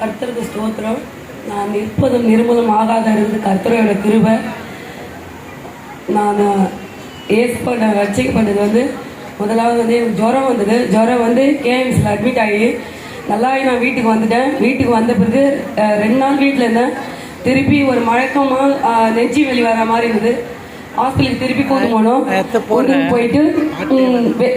கர்த்தருக்கு ஸ்தோத்திரம். நான் நிற்பதும் நிர்மூலம் ஆகாத இருந்து கர்த்தரோட கிருபை. நான் ஏற்பட ரட்சிக்கப்பட்டது வந்து முதலாவது வந்து எனக்கு ஜுரம் வந்தது. ஜுரம் வந்து கேஎம்ஸில் அட்மிட் ஆகி நல்லாகி நான் வீட்டுக்கு வந்துட்டேன். வீட்டுக்கு வந்த பிறகு 2 நாள் வீட்டில் இருந்தேன். திருப்பி ஒரு மழக்கமாக நெஞ்சு வெளி வர மாதிரி இருந்தது. ஹாஸ்பிட்டலுக்கு திருப்பி கூட்டு போனோம். போயிட்டு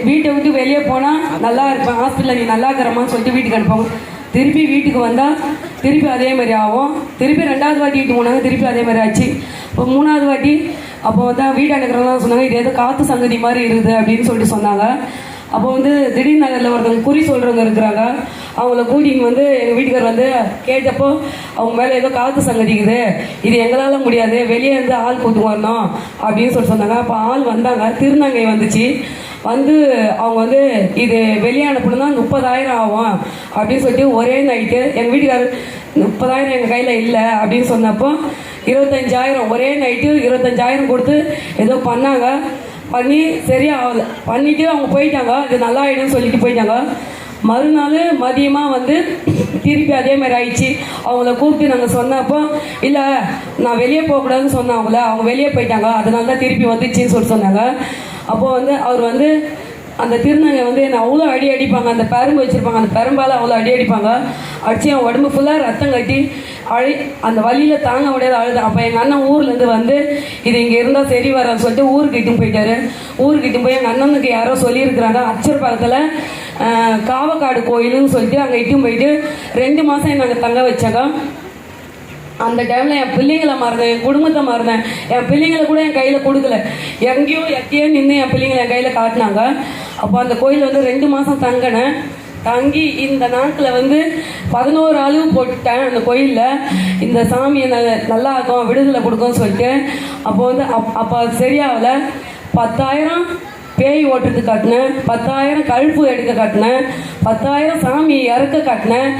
வீட்டை விட்டு வெளியே போனால் நல்லா இருப்பேன், ஹாஸ்பிட்டலில் நீ நல்லா இருக்கிறமான்னு சொல்லிட்டு வீட்டுக்கு அனுப்புவோம். திருப்பி வீட்டுக்கு வந்தால் திருப்பி அதே மாதிரி ஆகும். திருப்பி 2வது வாட்டி வீட்டுக்கு போனாங்க, திருப்பி அதே மாதிரி ஆச்சு. இப்போ 3வது வாட்டி அப்போ வந்து வீடு அனுக்கிறவங்க சொன்னாங்க, இது ஏதோ காற்று சங்கதி மாதிரி இருக்குது அப்படின்னு சொல்லிட்டு சொன்னாங்க. அப்போ வந்து திடீர் நகரில் ஒருத்தவங்க குறி சொல்கிறவங்க இருக்கிறாங்க. அவங்கள கூட்டிங்க வந்து எங்கள் வீட்டுக்கார் வந்து கேட்டப்போ அவங்க மேலே ஏதோ காற்று சங்கதிக்குது, இது எங்களால் முடியாது, வெளியே இருந்து ஆள் கூட்டு வரணும் அப்படின்னு சொன்னாங்க. அப்போ ஆள் வந்தாங்க, திருநங்கை வந்துச்சு. வந்து அவங்க வந்து இது வெளியே அனுப்பணும்னா 30,000 ஆகும் அப்படின்னு சொல்லிட்டு ஒரே நைட்டு எங்கள் வீட்டுக்காரர் 30,000 எங்கள் கையில் இல்லை அப்படின்னு சொன்னப்போ 25,000 ஒரே நைட்டு 25,000 கொடுத்து ஏதோ பண்ணாங்க. பண்ணி சரியாக பண்ணிவிட்டு அவங்க போயிட்டாங்க. இது நல்லா ஆகிடும்னு சொல்லிட்டு போயிட்டாங்க. மறுநாள் மதியமாக வந்து திருப்பி அதே மாதிரி ஆயிடுச்சு. அவங்கள கூப்பிட்டு நாங்கள் சொன்னப்போ இல்லை நான் வெளியே போகக்கூடாதுன்னு சொன்னேன். அவங்க வெளியே போயிட்டாங்க, அதனால தான் திருப்பி வந்துச்சுன்னு சொல்லி சொன்னாங்க. அப்போது வந்து அவர் வந்து அந்த திருநங்கை வந்து என்னை அவ்வளோ அடிப்பாங்க. அந்த பெரும்பு வச்சுருப்பாங்க, அந்த பெரும்பால் அவ்வளோ அடிப்பாங்க. அடித்து அவன் உடம்பு ஃபுல்லாக ரத்தம் கட்டி அந்த வழியில் தாங்க முடியாத அழுது. அப்போ எங்கள் அண்ணன் ஊர்லேருந்து வந்து இது இங்கே இருந்தால் சரி வரான்னு சொல்லிட்டு ஊருக்கு இட்டும் போயிட்டாரு. ஊருக்கு இட்டும் போய் எங்கள் அண்ணனுக்கு யாரோ சொல்லியிருக்கிறாங்க, அச்சர் பக்கத்தில் காவக்காடு கோயிலுன்னு சொல்லிட்டு அங்கே இட்டும் போயிட்டு 2 மாதம் நாங்கள் தங்க வச்சாங்க. அந்த டைமில் என் பிள்ளைங்களை மறந்தேன், என் குடும்பத்தை மறந்தேன். என் பிள்ளைங்களை கூட என் கையில் கொடுக்கல, எங்கேயோ நின்று என் பிள்ளைங்களை என் கையில் காட்டினாங்க. அப்போ அந்த கோயில் வந்து 2 மாதம் தங்கினேன். தங்கி இந்த நாட்டில் வந்து 11 அளவு போட்டுட்டேன் அந்த கோயிலில். இந்த சாமியை நல்லா இருக்கும், விடுதலை கொடுக்கும்னு சொல்லிட்டு. அப்போ வந்து அப்போ சரியாகல. 10,000 பேய் ஓட்டுறது காட்டினேன், 10,000 கழுப்பு எடுக்க காட்டினேன், 10,000 சாமி இறக்க காட்டினேன்.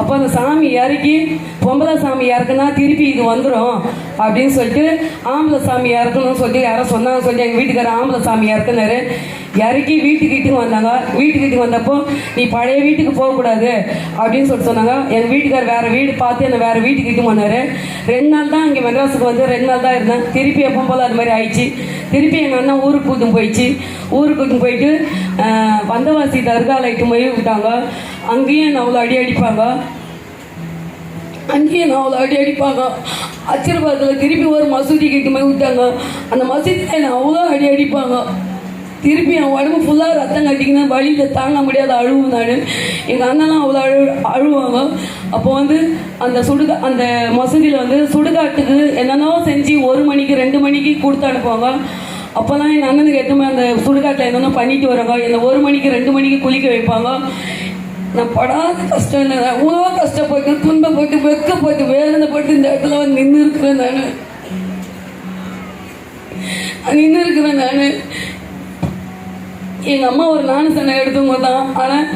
அப்போ அந்த சாமி இறக்கி பொம்பளை சாமி இறக்குனா திருப்பி இது வந்துடும் அப்படின்னு சொல்லிட்டு ஆம்பளை சாமி இறக்கணும்னு சொல்லிட்டு யாரோ சொன்னாங்க சொல்லிட்டு எங்கள் வீட்டுக்காரர் ஆம்பளை சாமி இறக்குனாரு. இறக்கி வீட்டுக்கிட்டு வந்தாங்க. வீட்டுக்கிட்டு வந்தப்போ நீ பழைய வீட்டுக்கு போகக்கூடாது அப்படின்னு சொல்லிட்டு சொன்னாங்க. எங்கள் வீட்டுக்கார் வேறு வீடு பார்த்து என்னை வேறு வீட்டுக்கிட்டு போனார். 2 நாள் தான் இங்கே மெட்ராஸுக்கு வந்து 2 நாள் தான் இருந்தேன். திருப்பி எப்போ போல் அது மாதிரி ஆயிடுச்சு. திருப்பி எங்கள் அண்ணன் ஊருக்கு கூட்டும் போயிடுச்சு. ஊருக்கு கூட்டும் போயிட்டு வந்தவாசி தர்காவில் இட்டு போய் விட்டாங்க. அங்கேயும் என்னை அவ்வளோ அடிப்பாங்க. அச்சரபாத்தில் திருப்பி ஒரு மசூதி கிட்ட போய் விட்டாங்க. அந்த மசூதியில் என்னை அவ்வளோ அடிப்பாங்க. திருப்பி என் உடம்பு ஃபுல்லாக ரத்தம் கட்டிக்கினா வழியில் தாங்க முடியாத அழுவும் நான். எங்கள் அண்ணெல்லாம் அவ்வளோ அழுவாங்க. அப்போ வந்து அந்த மசூதியில் வந்து சுடுகாட்டுக்கு என்னென்னோ செஞ்சு 1 மணிக்கு 2 மணிக்கு கொடுத்து அனுப்புவாங்க. அப்போல்லாம் எங்கள் அண்ணனுக்கு எதுவுமே அந்த சுடுகாட்டில் என்னென்ன பண்ணிட்டு வராங்க. என்னை 1 மணிக்கு 2 மணிக்கு குளிக்க வைப்பாங்க. நான் படாத கஷ்டம் இல்லை, நான் அவ்வளோ கஷ்டப்பட்டு துன்பப்பட்டு வெக்கப்பட்டு வேதனைப்பட்டு இந்த இடத்துல வந்து நின்று இருக்கிறேன். நான் நின்று இருக்கிறேன். நான் எங்கள் அம்மா ஒரு நானு சண்டை எடுத்தவங்க தான். ஆனால்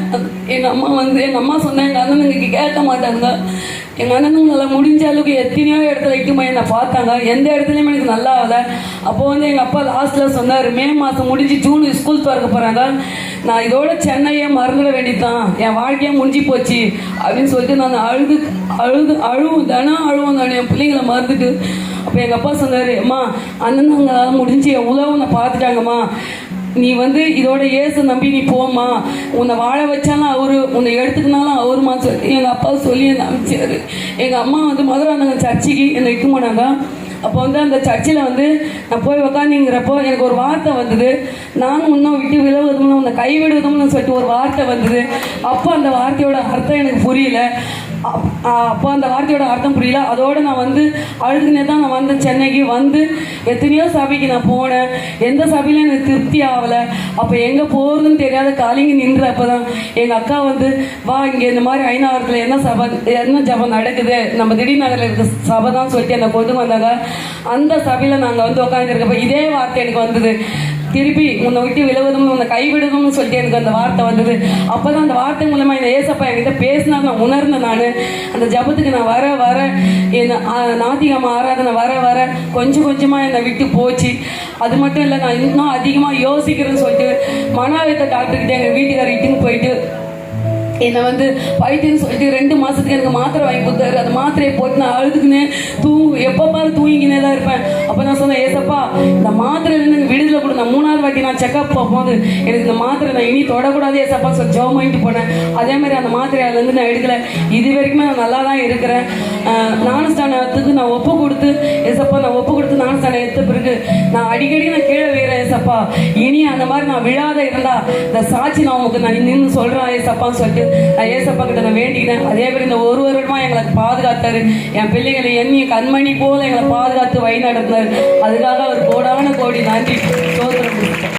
எங்கள் அம்மா சொன்னேன் எங்கள் அண்ணனுக்கு கேட்க மாட்டாங்க. எங்கள் அண்ணனுக்கு நல்லா முடிஞ்ச அளவுக்கு எத்தனையோ இடத்துல இட்டுமா என்னை பார்த்தாங்க. எந்த இடத்துலையுமே எனக்கு நல்லா ஆகலை. அப்போ வந்து எங்கள் அப்பா லாஸ்ட்டில் சொன்னார், மே மாதம் முடிஞ்சு ஜூன் ஸ்கூல் திறக்க போகிறாங்க, நான் இதோட சென்னையே மறந்துட வேண்டியதான், என் வாழ்க்கையே முடிஞ்சு போச்சு அப்படின்னு சொல்லிட்டு நான் அழுவும் நான் என் பிள்ளைங்களை மறந்துட்டு. அப்போ எங்கள் அப்பா சொன்னார், அம்மா அண்ணனுங்க முடிஞ்சு எவ்வளோ உன்னை பார்த்துட்டாங்கம்மா, நீ வந்து இதோட ஏசு நம்பி நீ போம்மா, உன்னை வாழ வச்சாலும் அவரு, உன்னை எடுத்துக்கினாலும் அவருமா சொல்லி எங்கள் அப்பா சொல்லி என்னை அனுப்பிச்சாரு. எங்கள் அம்மா வந்து முதல்ல அந்த சர்ச்சைக்கு என்னை இட்டு போனாங்க. அப்போ வந்து அந்த சர்ச்சில் வந்து நான் போய் உக்காந்துங்கிறப்போ எனக்கு ஒரு வார்த்தை வந்தது, நானும் இன்னும் விட்டு விலகுதும்னு உன்னை கைவிடுவதும்னு சொல்லிட்டு ஒரு வார்த்தை வந்தது. அப்போ அந்த வார்த்தையோட அர்த்தம் எனக்கு புரியல. அப்போ அந்த வார்த்தையோட அர்த்தம் புரியல. அதோடு நான் வந்து அழுதுனே தான் நான் வந்து சென்னைக்கு வந்து எத்தனையோ சபைக்கு நான் போனேன். எந்த சபையிலும் எனக்கு திருப்தி ஆகலை. அப்போ எங்கே போகிறதுன்னு தெரியாத காலிங்க நின்றப்போ தான் எங்கள் அக்கா வந்து, வா இங்கே இந்த மாதிரி ஐநாவரத்தில் என்ன ஜபம் நடக்குது, நம்ம திடீர் நகரில் இருக்க சபை தான் சொல்லிட்டு என்னை கொண்டு வந்தாங்க. அந்த சபையில் நாங்கள் வந்து உட்காந்துருக்கப்போ இதே வார்த்தை எனக்கு வந்தது, திருப்பி உன்னை விட்டு விலகுதும் உன்னை கைவிடுதும்னு சொல்லிட்டு எனக்கு அந்த வார்த்தை வந்தது. அப்போ தான் அந்த வார்த்தை மூலமாக இந்த ஏசப்பா என்கிட்ட பேசினா நான் உணர்ந்தேன். நான் அந்த ஜபத்துக்கு நான் வர என்னை நாத்திகமா ஆராதனை வர கொஞ்சம் கொஞ்சமாக என்னை விட்டு போச்சு. அது மட்டும் இல்லை, நான் இன்னும் அதிகமாக யோசிக்கிறேன்னு சொல்லிட்டு மன அழுத்த டாக்டர்கிட்ட எங்கள் வீட்டுக்கார இட்டுன்னு போயிட்டு என்னை வந்து பைத்தியம்னு சொல்லிட்டு 2 மாதத்துக்கு எனக்கு மாத்திரை வாங்கி கொடுத்தாரு. அந்த மாத்திரையை போட்டு நான் அழுதுக்குன்னு எப்போ பாரு தூங்கினே தான் இருப்பேன். அப்போ நான் சொன்னேன், ஏசப்பா இந்த மாத்திரையிலேருந்து எனக்கு விடுதலை கொடு. நான் 3வது வாட்டி நான் செக்அப் போகும்போது எனக்கு இந்த மாத்திரை நான் இனி தொடக்கூடாது ஏசப்பா சொல்லி ஜெபம் பண்ணிட்டு போனேன். அதே மாதிரி அந்த மாத்திரை அதுலேருந்து நான் எடுக்கலை. இது வரைக்குமே நான் நல்லா தான் இருக்கிறேன். ஞானஸ்தானத்துக்கு நான் ஒப்பு கொடுத்து ஏசப்பா நான் ஒப்பு கொடுத்து ஞானஸ்தானம் எடுத்த பிறகு நான் அடிக்கடி நான் கீழே வீறேன் ஏசப்பா. இனி அந்த மாதிரி நான் விழாத இருந்தா இந்த சாட்சி நான் உங்களுக்கு நான் நின்று சொல்கிறேன் ஏசப்பான்னு சொல்லிட்டு நான் ஏசப்பா கிட்ட நான் வேண்டிக்கினேன். அதே மாதிரி இந்த 1 வருடமா எங்களுக்கு பாதுகாத்தாரு. என் பிள்ளைங்களை எண்ணி கண்மணி போல எங்களை பாதுகாத்து வழி நடத்தினார். அதுக்காக அவர் கோடான கோடி நன்றி.